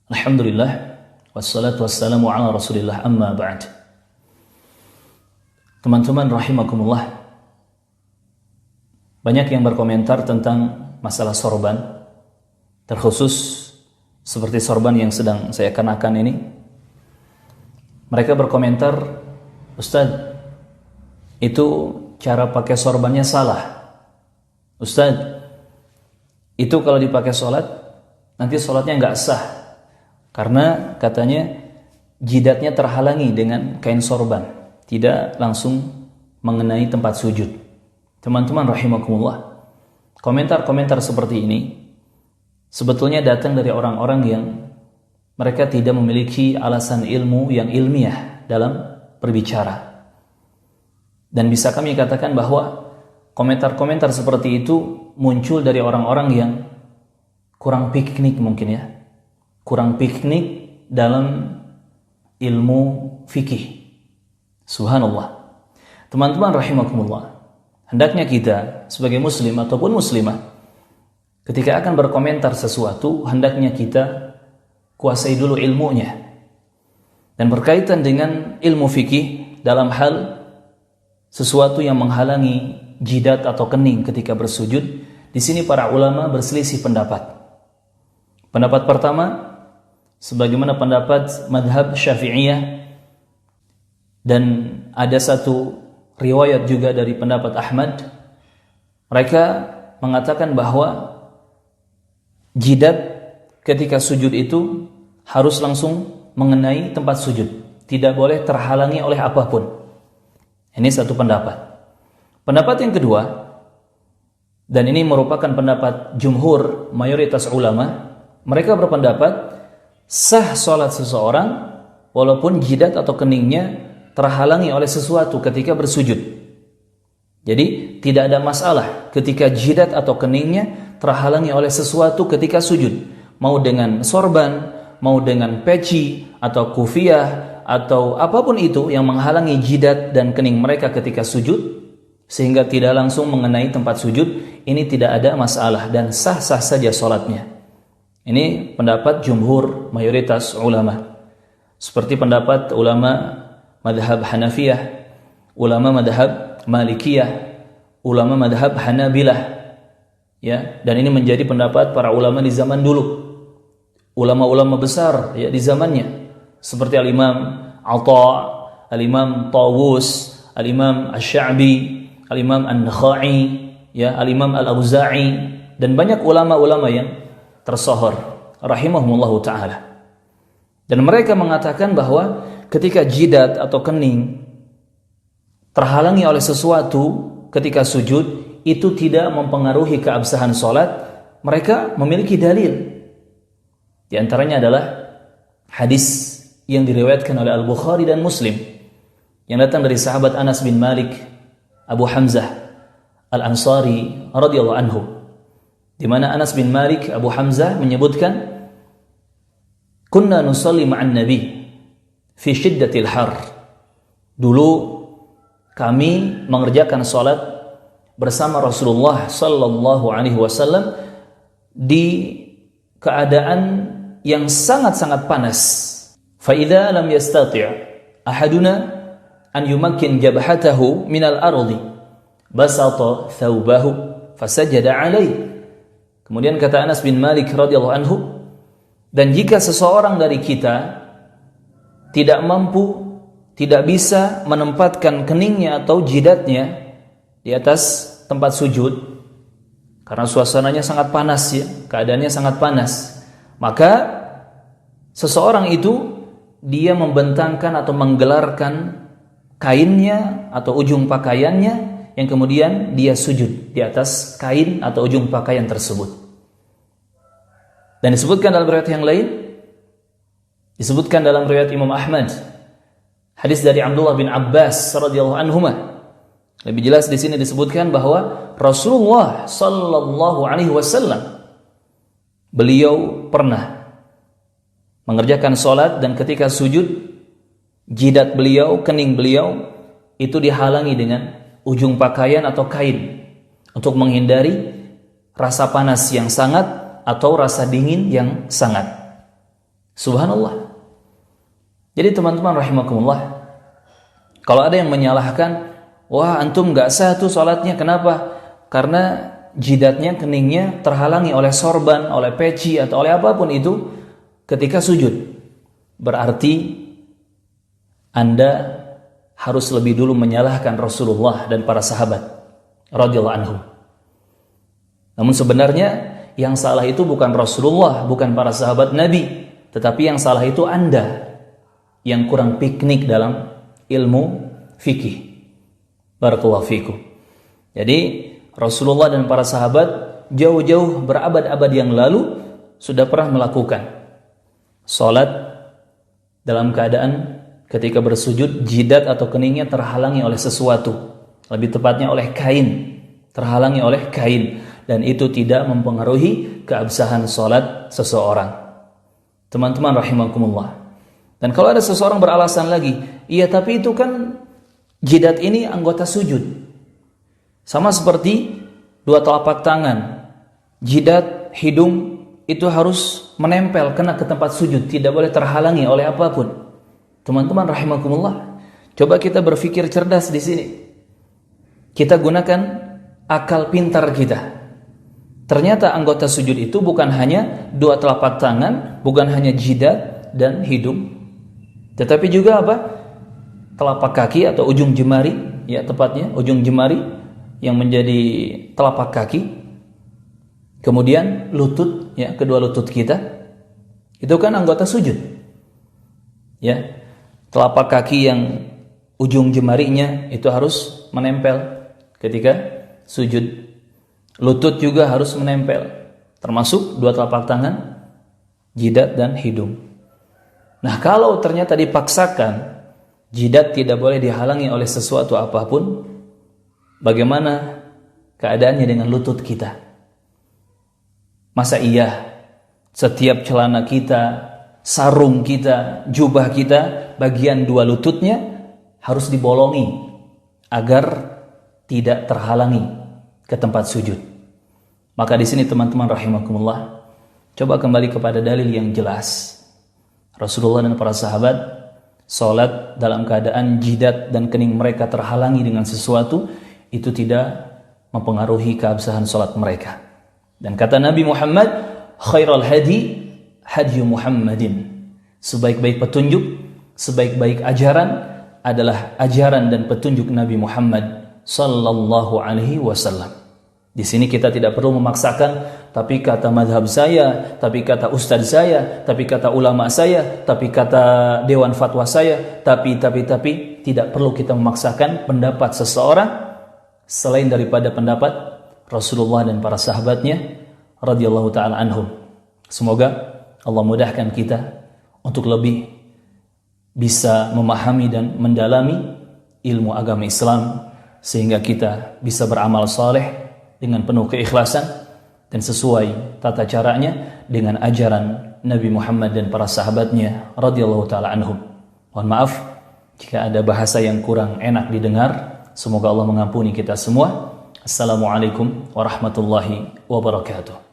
Alhamdulillah, wassalatu wassalamu ala rasulillah, amma ba'd. Teman-teman rahimakumullah, banyak yang berkomentar tentang masalah sorban, terkhusus seperti sorban yang sedang saya kenakan ini. Mereka berkomentar, Ustadz, itu cara pakai sorbannya salah. Ustadz, itu kalau dipakai sholat, nanti sholatnya nggak sah. Karena katanya jidatnya terhalangi dengan kain sorban, tidak langsung mengenai tempat sujud. Teman-teman rahimakumullah, komentar-komentar seperti ini sebetulnya datang dari orang-orang yang mereka tidak memiliki alasan ilmu yang ilmiah dalam berbicara. Dan bisa kami katakan bahwa komentar-komentar seperti itu muncul dari orang-orang yang kurang piknik mungkin ya. Kurang piknik dalam ilmu fikih. Subhanallah. Teman-teman rahimakumullah, hendaknya kita sebagai muslim ataupun muslimah ketika akan berkomentar sesuatu, hendaknya kita kuasai dulu ilmunya. Dan berkaitan dengan ilmu fikih dalam hal sesuatu yang menghalangi jidat atau kening ketika bersujud, di sini para ulama berselisih pendapat. Pendapat pertama, sebagaimana pendapat madhab Syafi'iyah, dan ada satu riwayat juga dari pendapat Ahmad, mereka mengatakan bahwa jidat ketika sujud itu harus langsung mengenai tempat sujud, tidak boleh terhalangi oleh apapun. Ini satu pendapat. Pendapat yang kedua, dan ini merupakan pendapat jumhur mayoritas ulama, mereka berpendapat sah sholat seseorang walaupun jidat atau keningnya terhalangi oleh sesuatu ketika bersujud. Jadi tidak ada masalah ketika jidat atau keningnya terhalangi oleh sesuatu ketika sujud, mau dengan sorban, mau dengan peci atau kufiyah atau apapun itu yang menghalangi jidat dan kening mereka ketika sujud sehingga tidak langsung mengenai tempat sujud, ini tidak ada masalah dan sah-sah saja sholatnya. Ini pendapat jumhur mayoritas ulama. Seperti pendapat ulama madhab Hanafiyah, ulama madhab Malikiyah, ulama madhab Hanabilah. Ya, dan ini menjadi pendapat para ulama di zaman dulu. Ulama-ulama besar ya di zamannya. Seperti Al-Imam Atha, Al-Imam Tawus, Al-Imam Asy-Sya'bi, Al-Imam An-Nakhai, ya, Al-Imam Al-Auza'i, dan banyak ulama-ulama yang tersohor rahimahumullahu ta'ala. Dan mereka mengatakan bahwa ketika jidat atau kening terhalangi oleh sesuatu ketika sujud, itu tidak mempengaruhi keabsahan sholat. Mereka memiliki dalil. Di antaranya adalah hadis yang diriwayatkan oleh Al-Bukhari dan Muslim yang datang dari sahabat Anas bin Malik Abu Hamzah Al-Ansari radhiyallahu anhu, di mana Anas bin Malik Abu Hamzah menyebutkan, kunna nusalli ma'an nabi fi shiddatil har. Dulu kami mengerjakan salat bersama Rasulullah sallallahu alaihi wasallam di keadaan yang sangat-sangat panas. Fa idza lam yastati' ahaduna an yumakkin jabhatahu minal ardi basata thawbahu fasajada alaihi. Kemudian kata Anas bin Malik radhiyallahu anhu, dan jika seseorang dari kita tidak mampu, tidak bisa menempatkan keningnya atau jidatnya di atas tempat sujud karena suasananya sangat panas ya, keadaannya sangat panas, maka seseorang itu dia membentangkan atau menggelarkan kainnya atau ujung pakaiannya, yang kemudian dia sujud di atas kain atau ujung pakaian tersebut. Dan disebutkan dalam riwayat yang lain, disebutkan dalam riwayat Imam Ahmad, hadis dari Abdullah bin Abbas radhiyallahu anhuma. Lebih jelas di sini disebutkan bahwa Rasulullah sallallahu alaihi wasallam beliau pernah mengerjakan salat dan ketika sujud jidat beliau, kening beliau itu dihalangi dengan ujung pakaian atau kain untuk menghindari rasa panas yang sangat atau rasa dingin yang sangat. Subhanallah. Jadi teman-teman rahimakumullah, kalau ada yang menyalahkan, wah antum gak sah tuh sholatnya, kenapa? Karena jidatnya, keningnya terhalangi oleh sorban, oleh peci, atau oleh apapun itu ketika sujud. Berarti Anda harus lebih dulu menyalahkan Rasulullah dan para sahabat radhiyallahu anhum. Namun sebenarnya yang salah itu bukan Rasulullah, bukan para sahabat Nabi, tetapi yang salah itu Anda yang kurang piknik dalam ilmu fikih. Barakallahu fikum. Jadi Rasulullah dan para sahabat jauh-jauh berabad-abad yang lalu sudah pernah melakukan salat dalam keadaan ketika bersujud jidat atau keningnya terhalangi oleh sesuatu, lebih tepatnya oleh kain, terhalangi oleh kain, dan itu tidak mempengaruhi keabsahan salat seseorang. Teman-teman rahimakumullah. Dan kalau ada seseorang beralasan lagi, iya tapi itu kan jidat ini anggota sujud. Sama seperti dua telapak tangan, jidat, hidung itu harus menempel, kena ke tempat sujud, tidak boleh terhalangi oleh apapun. Teman-teman rahimakumullah, coba kita berpikir cerdas di sini. Kita gunakan akal pintar kita. Ternyata anggota sujud itu bukan hanya dua telapak tangan, bukan hanya jidat dan hidung, tetapi juga apa? Telapak kaki atau ujung jemari, ya tepatnya ujung jemari yang menjadi telapak kaki. Kemudian lutut, ya kedua lutut kita. Itu kan anggota sujud. Ya. Telapak kaki yang ujung jemarinya itu harus menempel ketika sujud. Lutut juga harus menempel, termasuk dua telapak tangan, jidat dan hidung. Nah, kalau ternyata dipaksakan jidat tidak boleh dihalangi oleh sesuatu apapun, bagaimana keadaannya dengan lutut kita? Masa iya setiap celana kita, sarung kita, jubah kita, bagian dua lututnya harus dibolongi agar tidak terhalangi ke tempat sujud? Maka di sini teman-teman rahimakumullah, coba kembali kepada dalil yang jelas. Rasulullah dan para sahabat salat dalam keadaan jidat dan kening mereka terhalangi dengan sesuatu, itu tidak mempengaruhi keabsahan salat mereka. Dan kata Nabi Muhammad, khairul hadi hadi Muhammadin. Sebaik-baik petunjuk, sebaik-baik ajaran adalah ajaran dan petunjuk Nabi Muhammad sallallahu alaihi wasallam. Di sini kita tidak perlu memaksakan, tapi kata madhab saya, tapi kata ustadz saya, tapi kata ulama saya, tapi kata dewan fatwa saya, tapi tidak perlu kita memaksakan pendapat seseorang selain daripada pendapat Rasulullah dan para sahabatnya radhiyallahu taala anhum. Semoga Allah mudahkan kita untuk lebih bisa memahami dan mendalami ilmu agama Islam, sehingga kita bisa beramal saleh dengan penuh keikhlasan dan sesuai tata caranya dengan ajaran Nabi Muhammad dan para sahabatnya radhiyallahu taala anhum. Mohon maaf jika ada bahasa yang kurang enak didengar. Semoga Allah mengampuni kita semua. Assalamualaikum warahmatullahi wabarakatuh.